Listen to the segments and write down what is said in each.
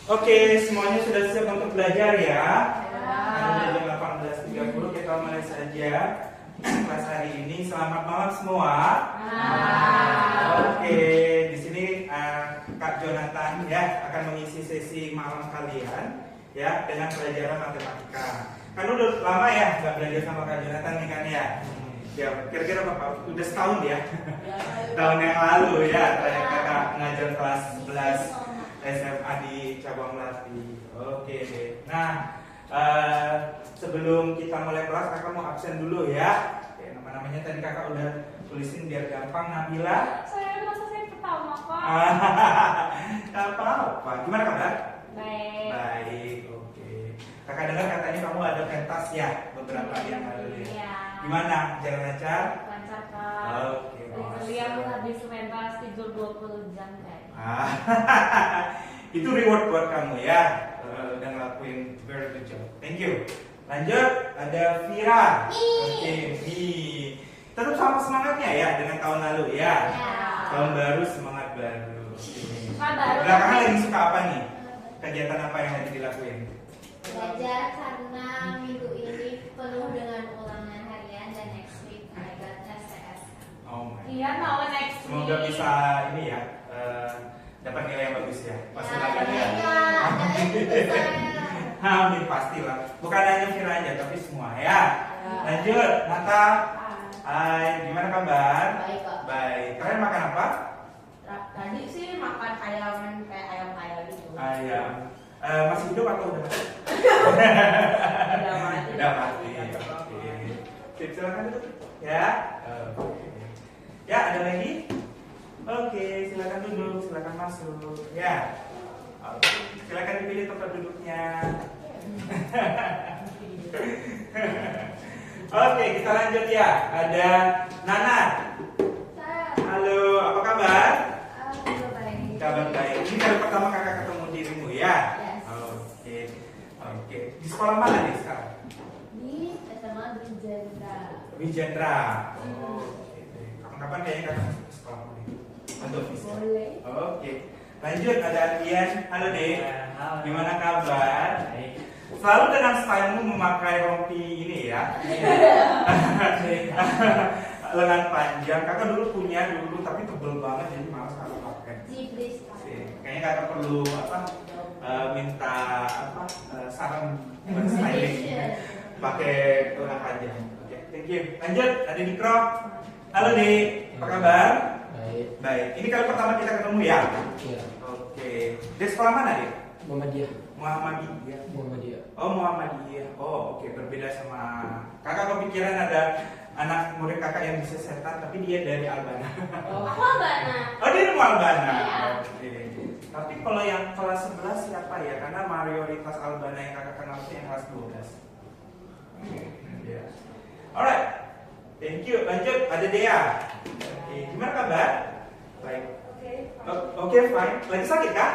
Oke, semuanya sudah siap untuk belajar ya? Ada jam 18.30, kita mulai saja kelas hari ini. Selamat malam semua. Oke, di sini Kak Jonathan ya akan mengisi sesi malam kalian ya dengan pelajaran matematika. Kan udah lama ya nggak belajar sama Kak Jonathan nih kan ya? Ya kira-kira berapa? Udah setahun ya? Tahun yang lalu ya, kakak ngajar kelas 11 SMA di cabang Melati. Oke deh. Nah, sebelum kita mulai kelas, kakak mau absen dulu ya. Oke, nama-namanya tadi kakak udah tulisin biar gampang. Nabila. Saya merasa saya pertama Pak. Apa? Gimana kabar? Baik. Baik. Oke. Kakak dengar katanya kamu ada pentas ya beberapa hari yang lalu ya. Iya. Gimana? Jalan lancar? Lancar Kak. Oke. Lihat habis pentas tidur 20 jam kayak. Itu reward buat kamu ya, udah ngelakuin very good job. Thank you. Lanjut, ada Vira. Oke, tetap sama semangatnya ya dengan tahun lalu ya. Tahun baru semangat baru. Belakangan lagi suka apa nih? Kegiatan apa yang lagi dilakuin? Belajar karena minggu ini penuh dengan ulangan harian dan next week ada STS. Oh my. Iya, mau next week. Semoga bisa ini ya. Dapat nilai yang bagus ya. Pas ulangan ya. Hampir pastilah. Bukan hanya Vira aja tapi semua ya. Lanjut, Nata. Hai, gimana kabar? Baik kok. Baik. Kalian makan apa? Tadi sih makan ayam kayak ayam gitu. Ayam. Masih hidup atau udah mati? Udah mati. Udah mati. Oke. Sip, silakan duduk. Ya. Oke. Ya, ada lagi? Oke, silakan duduk, silakan masuk. Ya. Oke, silakan dipilih tempat duduknya. Oke, kita lanjut ya. Ada Nana. Halo, apa kabar? Baik. Kabar baik. Ini kali pertama kakak ketemu dirimu ya? Yes. Oke. Oke. Di sekolah mana nih sekarang? Di SMA Wijendra. Wijendra. Oh, oke. Kapan-kapan kayaknya kakak masuk ke sekolah nih. Untuk bisa. Boleh. Oke. Lanjut, ada Adian. Halo Dek. Halo. Gimana kabar? Baik. Selalu dengan stylemu memakai rompi ini ya. Lengan panjang. Kakak dulu punya tapi tebel banget jadi malas kakak pakai. Jiblis. Kayaknya kakak perlu minta saran buat styling pakai lengan panjang. Oke, thank you. Lanjut, ada Dikro. Halo Dik, apa kabar? Baik. Baik. Ini kali pertama kita ketemu ya. Iya. Oke. Dari sekolah mana Dik? Muhammadiyah. Muhammadiyah. Muhammadiyah. Oh Muhammadiyah. Oh oke, berbeda sama kakak. Kepikiran ada anak murid kakak yang bisa setan tapi dia dari Albana. Aku Albana. Oh dia dari Albana. Iya. Oke. Tapi kalau yang kelas 11 siapa ya? Karena mayoritas Albana yang kakak kenal itu yang kelas 12. Ya. Alright. Thank you. Lanjut ada Dea. Oke. Gimana kabar? Baik. Oke, fine. Lagi sakit kah?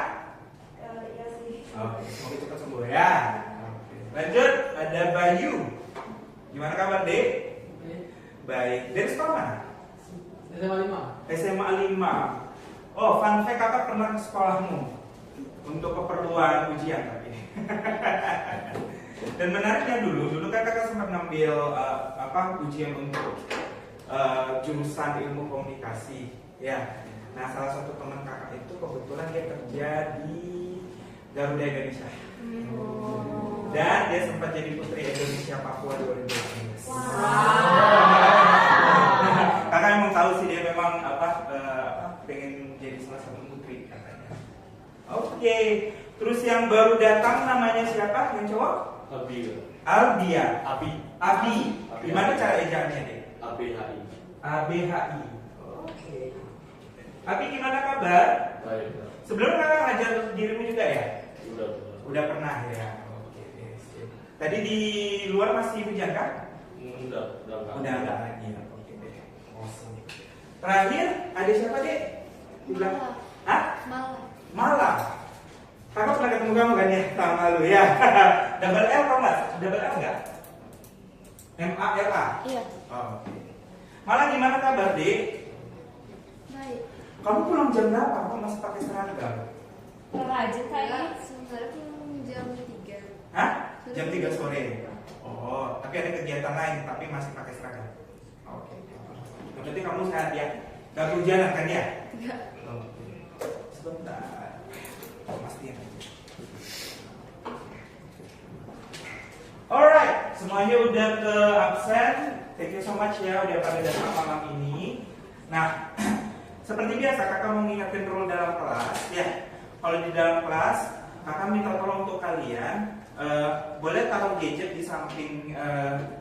Iya sih. Oke, semoga cepat sembuh ya. Oke. Lanjut, ada Bayu. Gimana kabar, Dek? Baik. Dari sekolah mana? SMA 5. SMA 5. Oh, fun fact, kakak pernah ke sekolahmu untuk keperluan ujian tapi. Dan menariknya dulu kakak sempat ngambil ujian untuk jurusan ilmu komunikasi, ya. Nah, salah satu teman kakak itu kebetulan dia kerja di Garuda Indonesia. Dan dia sempat jadi Putri Indonesia Papua 2018. Kakak emang tahu sih dia memang pengen jadi salah satu putri katanya. Oke. Terus yang baru datang namanya siapa? Yang cowok? Albia. Abi. Gimana cara ejaannya deh? ABHI. Oke. Abi gimana kabar? Baik. Sebelumnya kakak ngajar dirimu juga ya? Udah. Udah pernah ya. Oke. Sip. Tadi di luar masih hujan kan? Udah enggak lagi ya. Oke deh. Awesome. Terakhir ada siapa deh? Di belakang. Hah? Malah. Kakak pernah ketemu kamu kan ya tahun lalu ya? Double L tau nggak? Double L nggak? MALA. Iya. Oh, oke. Malah gimana kabar Dek? Baik. Kamu pulang jam berapa? Kok masih pakai seragam? Rajin kayaknya. Sebenarnya jam 3. Hah? Jam 3 sore. Oh, tapi ada kegiatan lain tapi masih pakai seragam. Oke. Berarti kamu sehat ya? Gak kehujanan kan ya? Enggak. Belum. Sebentar. Pastiin. Alright, semuanya udah ke absen. Thank you so much ya udah pada datang malam ini. Nah, seperti biasa kakak mau ngingetin rule dalam kelas ya. Kalau di dalam kelas, kakak minta tolong untuk kalian boleh taruh gadget di samping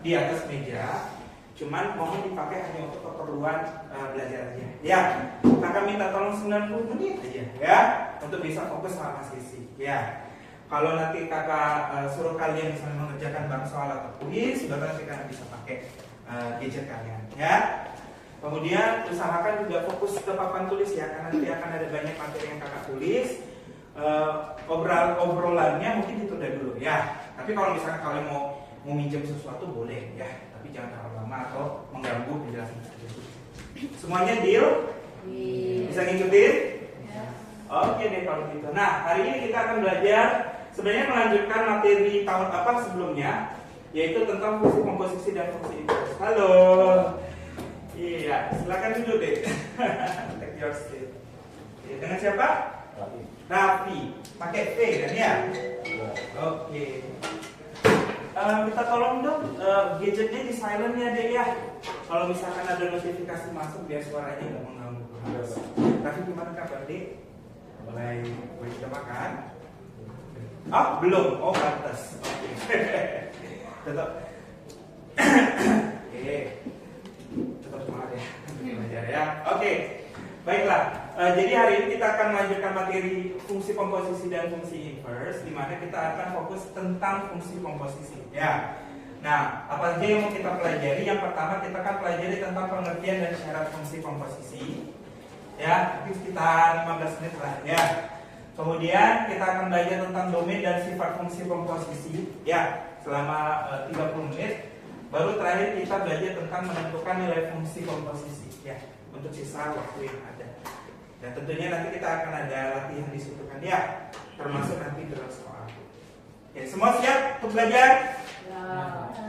di atas meja. Cuman mohon dipakai hanya untuk keperluan belajar aja. Ya, kakak minta tolong 90 menit aja ya untuk bisa fokus sama sisi. Ya. Kalau nanti kakak suruh kalian misalnya mengerjakan bank soal atau kuis, baru nanti kalian bisa pakai gadget kalian, ya. Kemudian usahakan juga fokus ke papan tulis ya, karena nanti akan ada banyak materi yang kakak tulis. Obrolannya mungkin ditunda dulu ya. Tapi kalau misalnya kalian mau minjem sesuatu boleh ya, tapi jangan terlalu lama atau mengganggu penjelasan saya. Semuanya deal? Bisa ngikutin? Ya. Oke deh kalau gitu. Nah, hari ini kita akan belajar sebenarnya melanjutkan materi tahun apa sebelumnya, yaitu tentang fungsi komposisi dan fungsi inverse. Halo. Iya, silakan dulu deh. Take your seat. Ya, dengan siapa? Raffi. Pakai V kan ya? Oke. Kita tolong dong gadgetnya di silent ya deh ya. Kalau misalkan ada notifikasi masuk biar suaranya nggak mengganggu. Raffi gimana kabar deh? Boleh kita makan? Ah, belum. Oh, pantas. Oke. Tetap. Oke. Tetap semangat ya. Belajar ya. Oke. Baiklah. Jadi hari ini kita akan melanjutkan materi fungsi komposisi dan fungsi inverse, di mana kita akan fokus tentang fungsi komposisi. Ya. Nah, apa saja yang mau kita pelajari? Yang pertama kita akan pelajari tentang pengertian dan syarat fungsi komposisi. Ya, mungkin sekitar 15 menit lah ya. Kemudian kita akan belajar tentang domain dan sifat fungsi komposisi ya selama 30 menit. Baru terakhir kita belajar tentang menentukan nilai fungsi komposisi ya untuk sisa waktu yang ada. Dan tentunya nanti kita akan ada latihan di situ kan ya, termasuk nanti dalam soal. Oke, semua siap untuk belajar?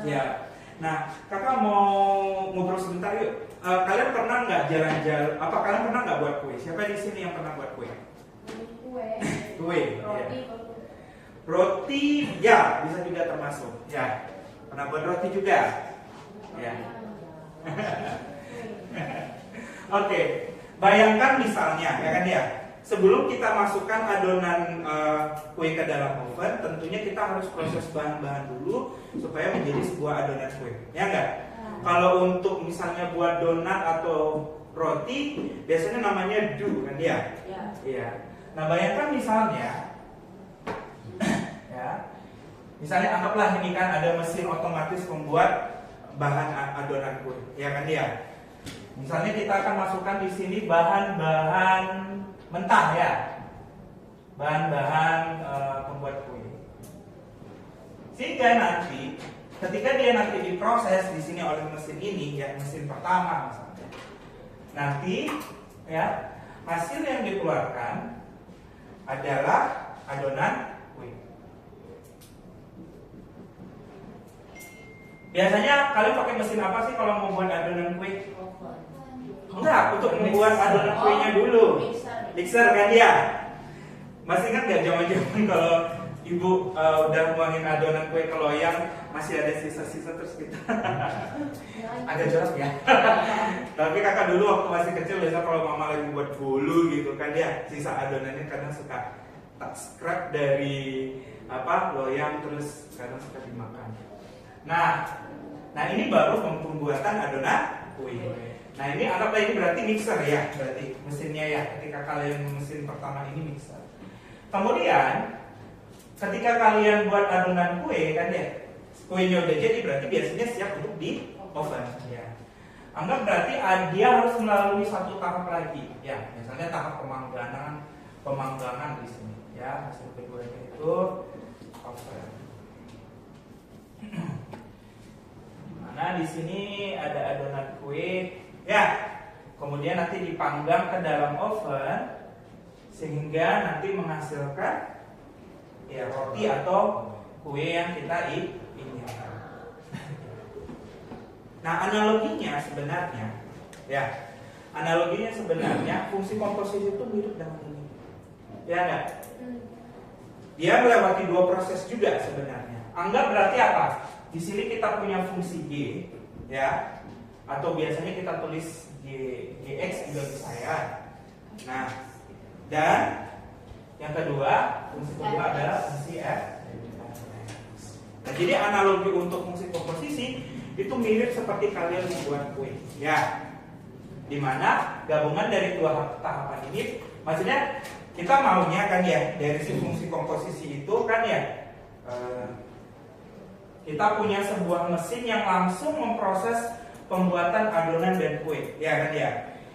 Ya. Nah, kakak mau ngobrol sebentar yuk. Kalian pernah nggak jalan-jalan? Apa kalian pernah nggak buat kue? Siapa di sini yang pernah buat kue? Kue. Kue. Roti. Ya. Roti, ya bisa juga termasuk. Ya. Pernah buat roti juga? Ya. Oke. Bayangkan misalnya, ya kan ya. Sebelum kita masukkan adonan kue ke dalam oven, tentunya kita harus proses bahan-bahan dulu supaya menjadi sebuah adonan kue. Ya enggak? Kalau untuk misalnya buat donat atau roti, biasanya namanya dough kan ya? Iya. Nah, bayangkan misalnya ya. Misalnya anggaplah ini kan ada mesin otomatis membuat bahan adonan kue, ya kan ya? Misalnya kita akan masukkan di sini bahan-bahan mentah ya, bahan-bahan pembuat kue. Sehingga nanti ketika dia nanti diproses di sini oleh mesin ini, ya mesin pertama misalnya, nanti ya hasil yang dikeluarkan adalah adonan kue. Biasanya kalian pakai mesin apa sih kalau mau buat adonan kue? Enggak, untuk membuat adonan kuenya dulu. Mixer kan ya? Masih ingat nggak zaman-zaman kalau ibu udah nuangin adonan kue ke loyang masih ada sisa-sisa terus kita agak jorok ya. Tapi kakak dulu waktu masih kecil biasa kalau mama lagi buat bolu gitu kan ya, sisa adonannya kadang suka tak scrap dari loyang terus kadang suka dimakan. Nah ini baru pembuatan adonan kue. Nah ini anggaplah ini berarti mixer ya, berarti mesinnya ya. Ketika kalian mesin pertama ini mixer. Kemudian ketika kalian buat adonan kue kan ya, kuenya udah jadi berarti biasanya siap untuk di oven ya. Anggap berarti dia harus melalui satu tahap lagi ya, misalnya tahap pemanggangan di sini ya. Hasil keduanya itu oven. Mana di sini ada adonan kue ya, kemudian nanti dipanggang ke dalam oven sehingga nanti menghasilkan ya roti atau kue yang kita inginkan. Nah, analoginya sebenarnya fungsi komposisi itu mirip dengan ini. Ya enggak? Dia melewati dua proses juga sebenarnya. Anggap berarti apa? Di sini kita punya fungsi G, ya, atau biasanya kita tulis Gx juga bisa ya. Nah, dan yang kedua, fungsi kedua adalah fungsi f. Nah, jadi analogi untuk fungsi komposisi itu mirip seperti kalian membuat kue, ya. Dimana gabungan dari dua tahapan ini, maksudnya kita maunya kan ya dari si fungsi komposisi itu kan ya kita punya sebuah mesin yang langsung memproses pembuatan adonan dan kue, ya kan ya.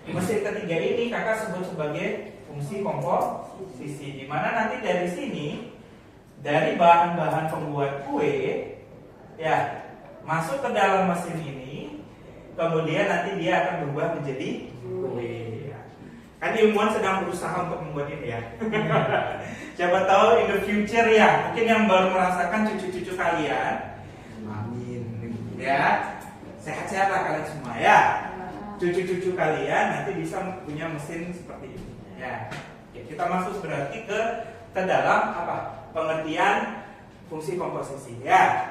Mesin ketiga ini kakak sebut sebagai fungsi komposisi, dimana nanti dari sini dari bahan-bahan pembuat kue ya masuk ke dalam mesin ini, kemudian nanti dia akan berubah menjadi kue. Kan ilmuwan sedang berusaha untuk membuat ini ya. Siapa tahu in the future ya, mungkin yang baru merasakan cucu-cucu kalian. Amin. Ya, sehat-sehat lah kalian semua ya. Cucu-cucu kalian nanti bisa punya mesin seperti ini. Ya. Oke, kita masuk berarti ke dalam apa? Pengertian fungsi komposisi ya.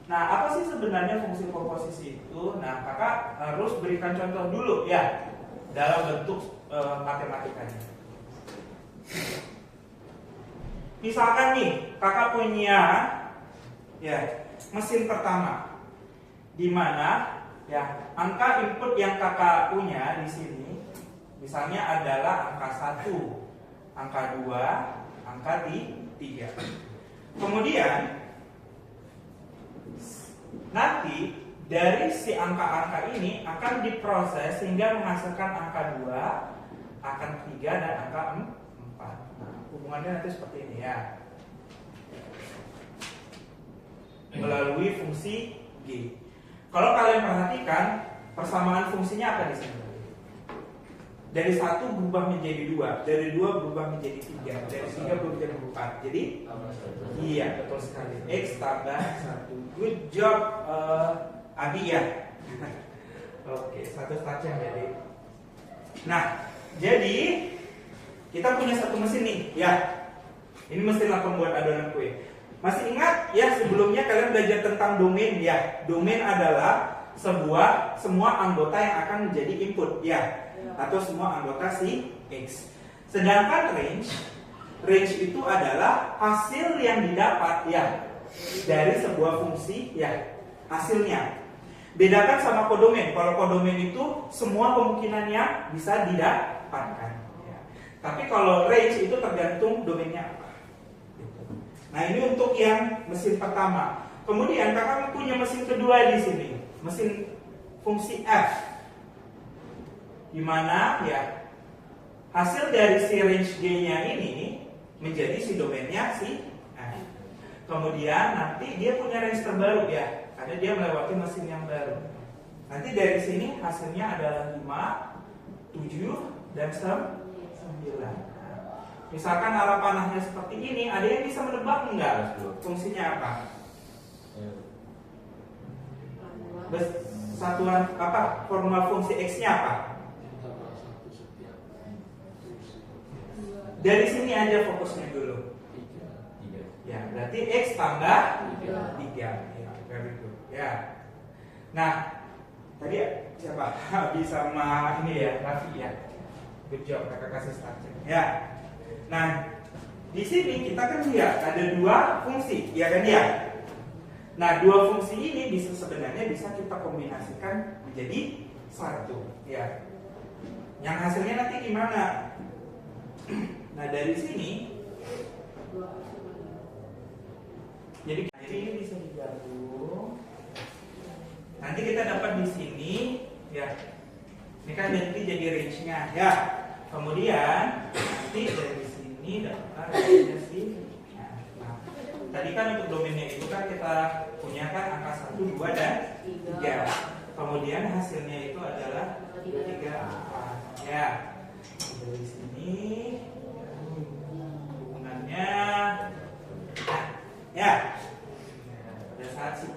Nah, apa sih sebenarnya fungsi komposisi itu? Nah, kakak harus berikan contoh dulu ya dalam bentuk matematikanya. Misalkan nih, kakak punya ya mesin pertama, di mana ya angka input yang kakak punya di sini, misalnya adalah angka 1, angka 2, angka 3. Kemudian nanti dari si angka-angka ini akan diproses sehingga menghasilkan angka 2, angka 3, dan angka 4. Nah, hubungannya nanti seperti ini ya. Melalui fungsi G. Kalau kalian perhatikan, persamaan fungsinya apa di sini? Dari 1 berubah menjadi 2, dari 2 berubah menjadi 3, dari 3 berubah menjadi 4. Jadi, iya betul sekali. X tambah 1. Good job, Abi ya. Oke, satu start-nya jadi. Nah, jadi kita punya satu mesin nih, ya. Ini mesin pembuat adonan kue. Masih ingat ya sebelumnya kalian belajar tentang domain ya. Domain adalah semua anggota yang akan menjadi input ya, atau semua anggota si X. Sedangkan range itu adalah hasil yang didapat ya dari sebuah fungsi ya, hasilnya. Bedakan sama kodomain. Kalau kodomain itu semua kemungkinannya bisa didapatkan ya. Tapi kalau range itu tergantung domainnya apa. Nah, ini untuk yang mesin pertama. Kemudian kakak punya mesin kedua di sini, mesin fungsi F, di mana ya hasil dari si range G-nya ini menjadi si domainnya si F. Kemudian nanti dia punya range terbaru ya, karena dia melewati mesin yang baru. Nanti dari sini hasilnya adalah 5, 7, dan 9. Misalkan arah panahnya seperti ini, ada yang bisa menebak enggak? Fungsinya apa? Satuan apa? Formula fungsi X-nya apa? Dari sini aja fokusnya dulu. Ya, berarti X tambah 3. Ya, very good. Ya. Nah, tadi siapa? Bisa sama ini ya, Raffi ya. Good job, kakak kasih startnya. Ya. Nah, di sini kita kan lihat ada dua fungsi, ya kan ya. Nah, dua fungsi ini sebenarnya bisa kita kombinasikan menjadi satu, ya. Yang hasilnya nanti gimana? Nah, dari sini, jadi ini bisa digabung. Nanti kita dapat di sini, ya. Ini kan nanti jadi range-nya, ya. Kemudian nanti dari sini dapat range-nya sini. Nah, tadi kan untuk domainnya itu kan kita punya kan angka 1, 2, dan 3. Kemudian hasilnya itu adalah 3, 4. Ya. Dari sini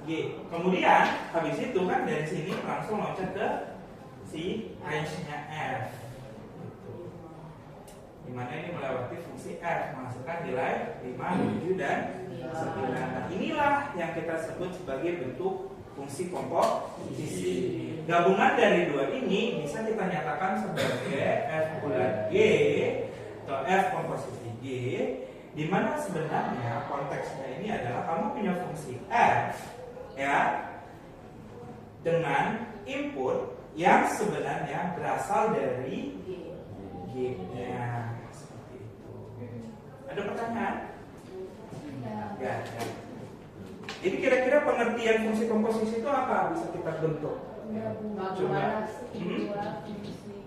G. Kemudian habis itu kan dari sini langsung loncat ke si range-nya F. Gitu. Dimana ini melewati fungsi F menghasilkan nilai 5, 7, dan 9. Nah, inilah yang kita sebut sebagai bentuk fungsi komposisi. Gabungan dari dua ini bisa kita nyatakan sebagai F bulat G atau F komposisi G, di mana sebenarnya konteksnya ini adalah kamu punya fungsi F ya dengan input yang sebenarnya berasal dari G-nya seperti itu. Ada pertanyaan? Ya. Jadi kira-kira pengertian fungsi komposisi itu apa bisa kita bentuk? Bagaimana dua fungsi komposisi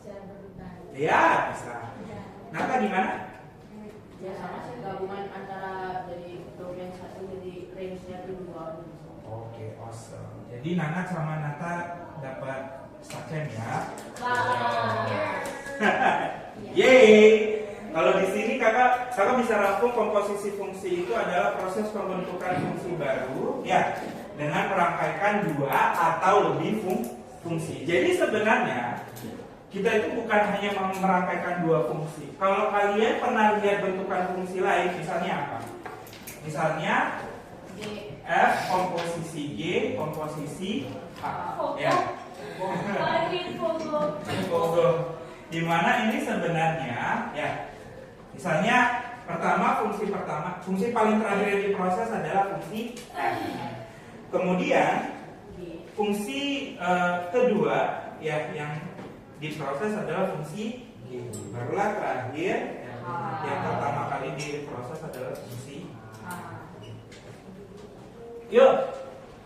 secara berurutan? Ya, bisa. Nata gimana? Ya sama sih, gabungan antara dari domain satu jadi range-nya itu 2. Oke, awesome. Jadi Nanat sama Nata dapat staken ya. Yeay. Kalau di sini kakak bisa rangkum komposisi fungsi itu adalah proses pembentukan fungsi baru ya dengan merangkaikan 2 atau lebih fungsi. Jadi sebenarnya kita itu bukan hanya merangkaikan 2 fungsi. Kalau kalian pernah lihat bentukan fungsi lain, misalnya apa? Misalnya F komposisi G komposisi H. Ya. Di mana ini sebenarnya ya. Misalnya fungsi paling terakhir yang diproses adalah fungsi F. Kemudian fungsi kedua ya yang diproses adalah fungsi G. Barulah terakhir yang pertama kali diproses adalah fungsi H. Yuk,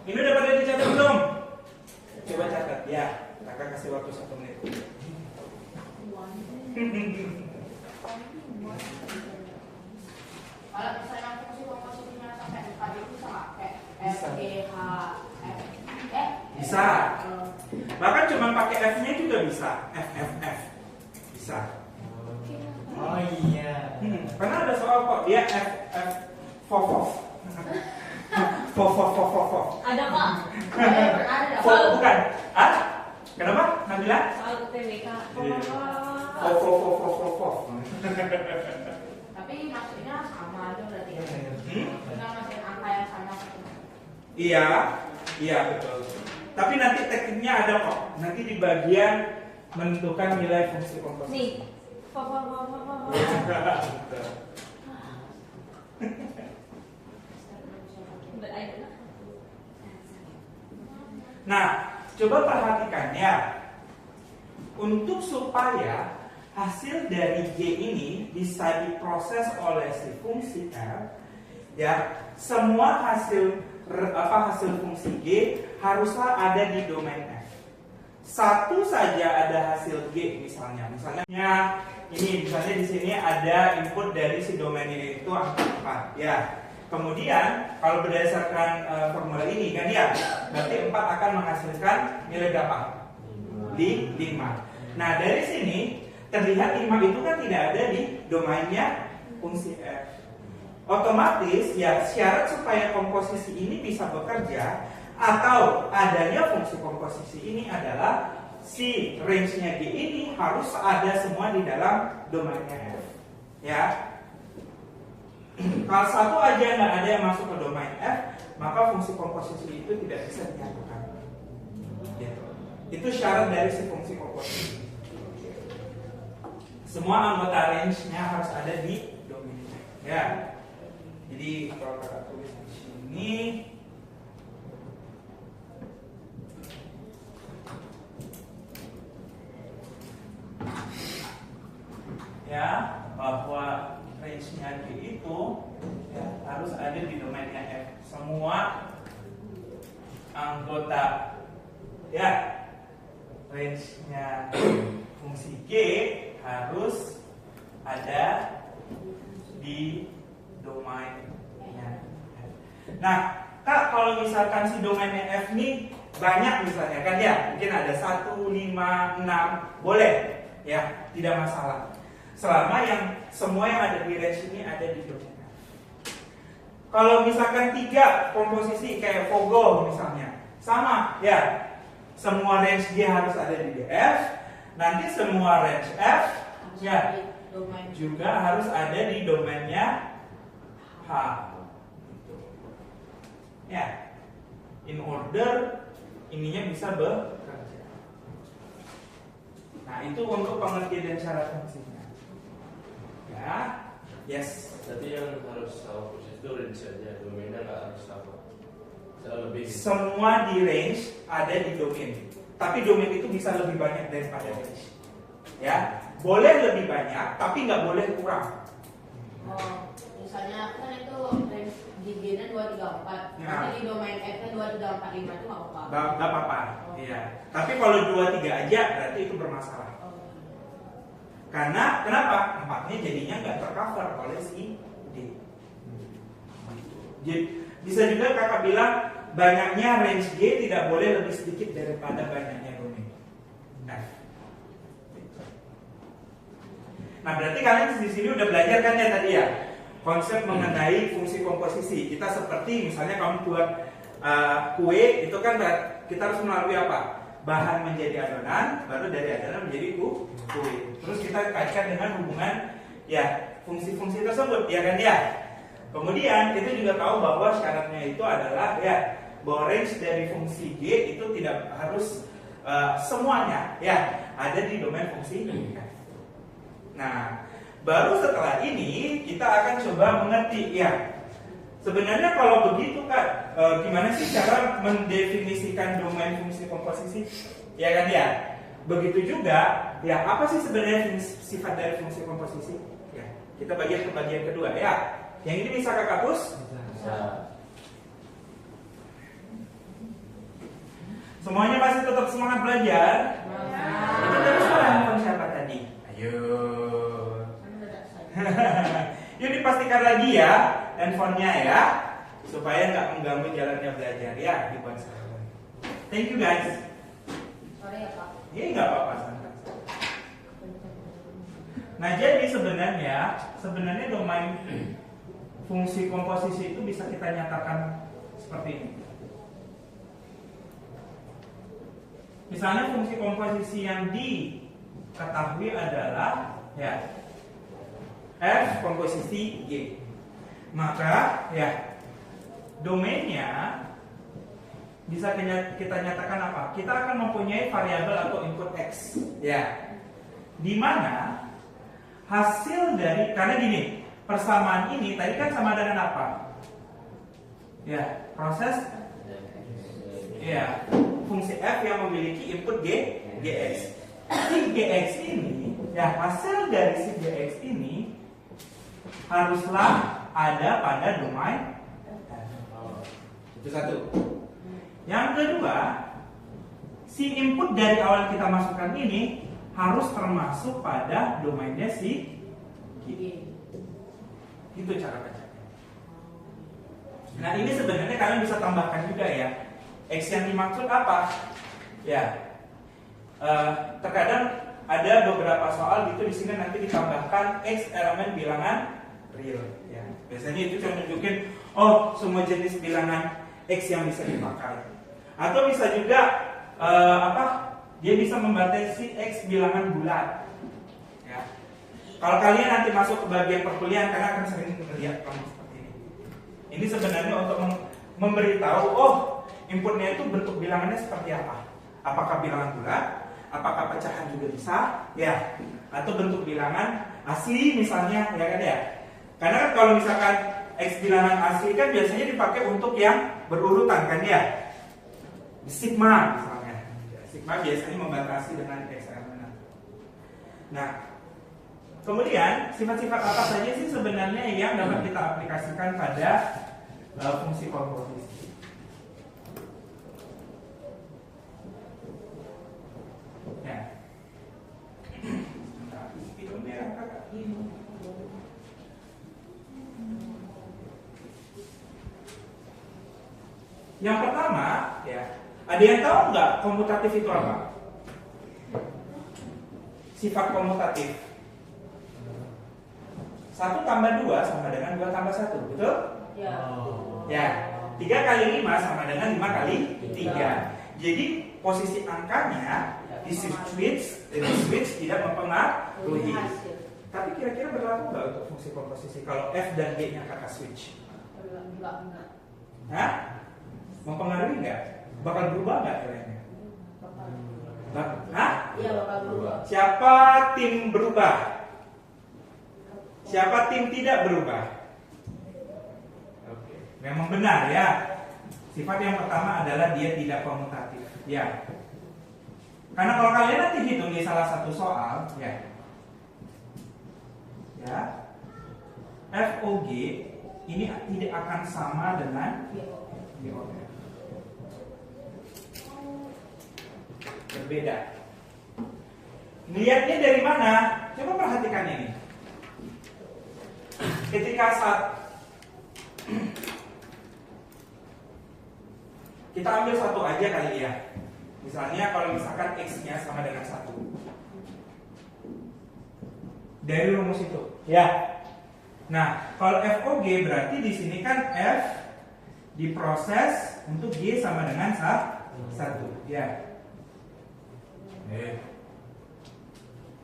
ini udah pada dicatat belum? Coba catat ya. Kakak kasih waktu 1 menit. Kalau misalnya fungsi komposisinya sampai 4 itu bisa pakai F, G, H, F, Bisa. Bahkan cuma pakai F-nya juga bisa. F. Bisa. Oh iya. Karena ada soal kok dia F fof. Ada Pak? Bukan. Ah? Kenapa? Nabila? Soal UTBK. Fof. tapi maksudnya sama aja berarti ya. Dengan masih angka yang sama. Iya betul. Tapi nanti tekniknya ada kok. Nanti di bagian menentukan nilai fungsi komposisi. Nih. Nah, coba perhatikan ya. Untuk supaya hasil dari G ini bisa diproses oleh si fungsi F, ya, semua hasil fungsi G haruslah ada di domain F. Satu saja ada hasil G misalnya ini misalnya di sini ada input dari si domain ini itu angka 4 ya. Kemudian kalau berdasarkan formula ini kan ya, berarti 4 akan menghasilkan nilai berapa? 5. Nah, dari sini terlihat 5 itu kan tidak ada di domainnya fungsi F. Otomatis ya syarat supaya komposisi ini bisa bekerja atau adanya fungsi komposisi ini adalah si range-nya G ini harus ada semua di dalam domainnya F. Ya. Kalau satu aja nggak ada yang masuk ke domain F, maka fungsi komposisi itu tidak bisa dinyatakan. Gitu. Itu syarat dari si fungsi komposisi. Semua anggota range-nya harus ada di domain F. Ya. Jadi kalau kakak tulis di sini, ya, bahwa range-nya G itu ya, harus ada di domainnya F. Semua anggota ya range-nya fungsi G harus ada di domainnya F. Nah, Kak, kalau misalkan si domainnya F ini banyak misalnya kan ya, mungkin ada 1, 5, 6, boleh ya, tidak masalah. Selama semua yang ada di range ini ada di domain F. Kalau misalkan 3 komposisi kayak Fogel misalnya, sama ya. Semua range G harus ada di DF. Nanti semua range F ya Domain juga harus ada di domainnya H. Ya, in order ininya bisa bekerja. Nah, itu untuk pengertian dan syarat fungsinya. Ya, yes. Jadi yang harus tahu proses itu range saja, domainnya nggak harus apa. Saya lebih. Semua di range ada di domain. Tapi domain itu bisa lebih banyak daripada range. Ya, boleh lebih banyak, tapi nggak boleh kurang. Oh, misalnya kan itu range di G-nya 234. Ya. Nanti di domain F-nya 23445 itu nggak apa-apa. Nggak apa-apa. Oh. Iya. Tapi kalau 2-3 aja berarti itu bermasalah. Oh. Karena kenapa? Empatnya jadinya nggak tercover oleh si D. Jadi, bisa juga kakak bilang banyaknya range G tidak boleh lebih sedikit daripada banyaknya domain F. Nah, berarti kalian di sini udah belajar kan ya tadi ya konsep mengenai fungsi komposisi. Kita seperti misalnya kamu buat kue itu kan kita harus melalui apa? Bahan menjadi adonan, baru dari adonan menjadi kue. Terus kita kaitkan dengan hubungan ya fungsi-fungsi tersebut, ya kan ya. Kemudian kita juga tahu bahwa syaratnya itu adalah ya bahwa range dari fungsi G itu tidak harus semuanya ya ada di domain fungsi. Nah, baru setelah ini kita akan coba mengerti ya. Sebenarnya kalau begitu Kak, gimana sih cara mendefinisikan domain fungsi komposisi? Ya kan ya. Begitu juga, ya apa sih sebenarnya sifat dari fungsi komposisi? Ya, kita bagian ke bagian kedua ya. Yang ini bisa Kakak hapus? Bisa. Semuanya masih tetap semangat belajar? Itu tadi suara handphone siapa tadi? Ayo. Yuk dipastikan lagi ya handphonenya ya, supaya nggak mengganggu jalannya belajar ya di sekarang. Thank you guys. Sorry ya Pak. Ini nggak apa-apa santai. Nah jadi sebenarnya domain fungsi komposisi itu bisa kita nyatakan seperti ini. Misalnya fungsi komposisi yang diketahui adalah ya F komposisi G. Maka ya domainnya bisa kita nyatakan apa? Kita akan mempunyai variabel atau input X ya. Di mana hasil dari, karena gini, persamaan ini tadi kan sama dengan apa? Ya, proses ya fungsi F yang memiliki input Gx. Si Gx ini ya hasil dari si Gx ini haruslah ada pada domain itu satu. Yang kedua, si input dari awal kita masukkan ini harus termasuk pada domainnya si G. Itu cara bacanya. Nah ini sebenarnya kalian bisa tambahkan juga ya. X yang dimaksud apa? Ya, terkadang ada beberapa soal gitu di sini nanti ditambahkan X elemen bilangan real. Ya, biasanya itu cuma nunjukin oh semua jenis bilangan X yang bisa dipakai. Atau bisa juga dia bisa membatasi X bilangan bulat. Ya. Kalau kalian nanti masuk ke bagian perkuliahan, karena akan sering melihat kamu seperti ini. Ini sebenarnya untuk memberitahu, oh inputnya itu bentuk bilangannya seperti apa? Apakah bilangan bulat? Apakah pecahan juga bisa? Ya. Atau bentuk bilangan asli misalnya, ya kan ya? Karena kan kalau misalkan X bilangan asli kan biasanya dipakai untuk yang berurutan kan ya? Sigma misalnya. Sigma biasanya membatasi dengan X elemen. Nah, kemudian sifat-sifat apa saja sih sebenarnya yang dapat kita aplikasikan pada fungsi komposisi? Ya. Yang pertama, ya, ada yang tahu nggak komutatif itu apa? Sifat komutatif. 1 tambah 2 sama dengan 2 tambah 1, betul? Ya. Ya, 3 kali 5 sama dengan 5 kali 3. Jadi posisi angkanya di switch tidak mempengaruhi. Hasil. Tapi kira-kira berlaku nggak untuk fungsi komposisi kalau F dan G-nya kakak switch? Enggak. Hah? Mempengaruhi nggak? Bakal berubah nggak nilainya? Hah? Iya, bakal berubah. Siapa tim berubah? Siapa tim tidak berubah? Oke, memang benar ya. Sifat yang pertama adalah dia tidak komutatif. Ya. Karena kalau kalian nanti hitung di salah satu soal, ya, FOG ini tidak akan sama dengan GOF. Berbeda. Lihatnya dari mana? Coba perhatikan ini. Ketika kita ambil satu aja kali ya. Misalnya kalau misalkan X-nya sama dengan 1. Dari rumus itu, ya. Nah, kalau FOG berarti di sini kan F diproses untuk G sama dengan 1, ya.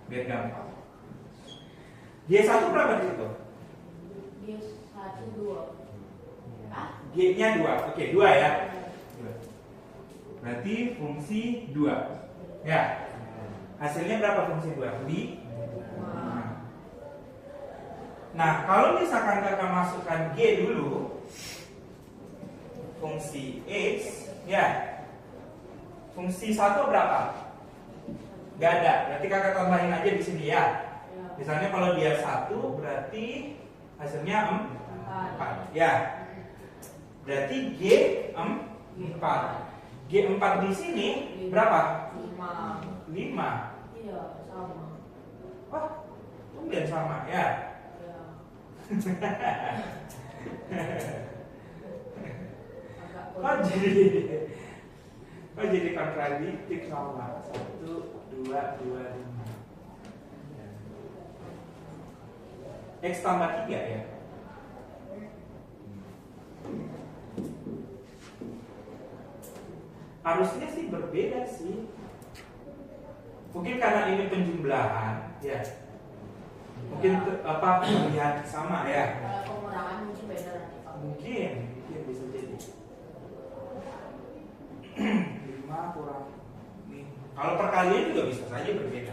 Biar gampang. G1 berapa di situ? Dia 1, 2. G-nya 2. Oke, 2 ya. Berarti fungsi 2. Ya. Hasilnya berapa fungsi 2? 5. Nah, kalau misalkan kakak masukkan G dulu, fungsi X, ya. Fungsi 1 berapa? Gak ada, berarti kakak tambahin aja di sini ya. Misalnya kalau dia 1 berarti hasilnya 4. Ya. Berarti G 4. G4 di sini berapa? 5. Iya, sama. Oh, kemudian sama ya. jadi kontradiktif sama 1, 2, 2, 5. X tambah 3 ya. Harusnya sih berbeda sih. Mungkin karena ini penjumlahan, ya. Mungkin terlihat sama ya. Kalau pengurangan mungkin beda nanti. Mungkin bisa jadi. 5 kurang nih. Kalau perkalian juga bisa saja berbeda.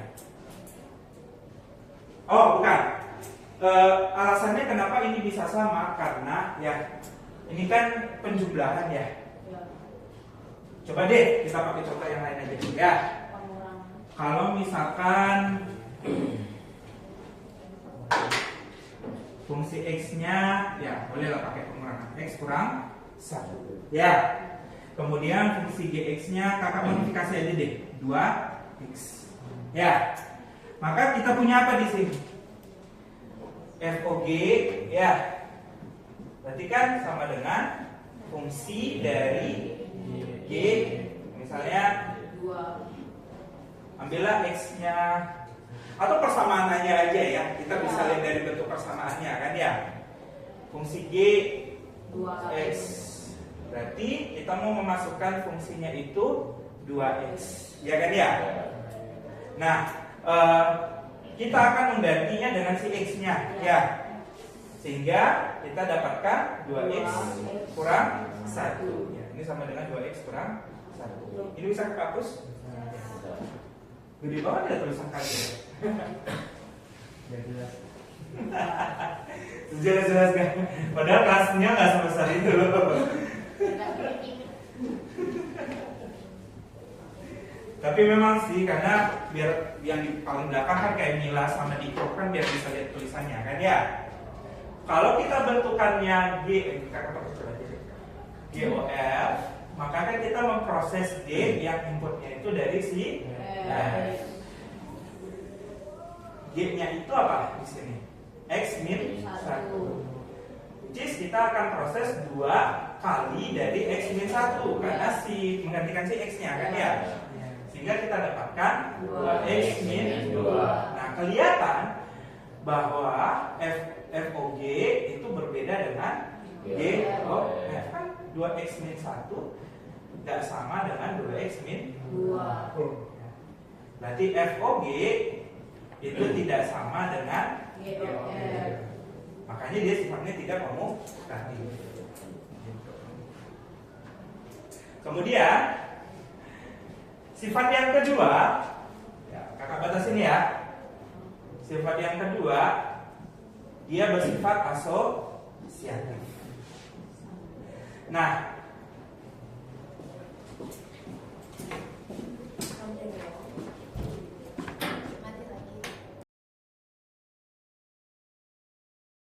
Oh, bukan. Alasannya kenapa ini bisa sama karena ya ini kan penjumlahan ya. Coba deh kita pakai contoh yang lain aja ya. Kalau misalkan fungsi X-nya ya bolehlah pakai pengurangan X kurang 1 ya. Kemudian fungsi Gx-nya kakak modifikasi aja deh 2x ya. Maka kita punya apa di sini? FOG ya. Berarti kan sama dengan fungsi dari G, misalnya 2. Ambillah X-nya atau persamaannya aja ya. Kita bisa lihat dari bentuk persamaannya kan ya. Fungsi G 2x. Berarti kita mau memasukkan fungsinya itu 2x. Ya kan ya? Nah, kita akan menggantinya dengan si X-nya ya. Sehingga kita dapatkan 2x kurang 1 ya. Ini sama dengan 2x kurang 1. Ini bisa kehapus? Gede banget ya tulisan kalian. Jelas-jelas kan. Padahal kelasnya nggak sebesar itu loh. Tapi memang sih karena biar yang di paling belakang kan kayak Mila sama Diko kan biar bisa lihat tulisannya kan ya. Kalau kita bentukannya GOF, maka kan kita memproses D yang inputnya itu dari si G-nya itu apa di sini? X min 1. Which is kita akan proses 2 kali dari X min 1 karena si menggantikan si X-nya kan ya. Sehingga kita dapatkan 2X min 2. Nah, kelihatan bahwa FOG itu berbeda dengan GO F kan 2X min 1 tidak sama dengan 2X min 2. Berarti FOG itu tidak sama dengan GOF. makanya dia sifatnya tidak komutatif. Kemudian sifat yang kedua, ya, kakak batas ini ya. Sifat yang kedua, dia bersifat asosiatif. Nah,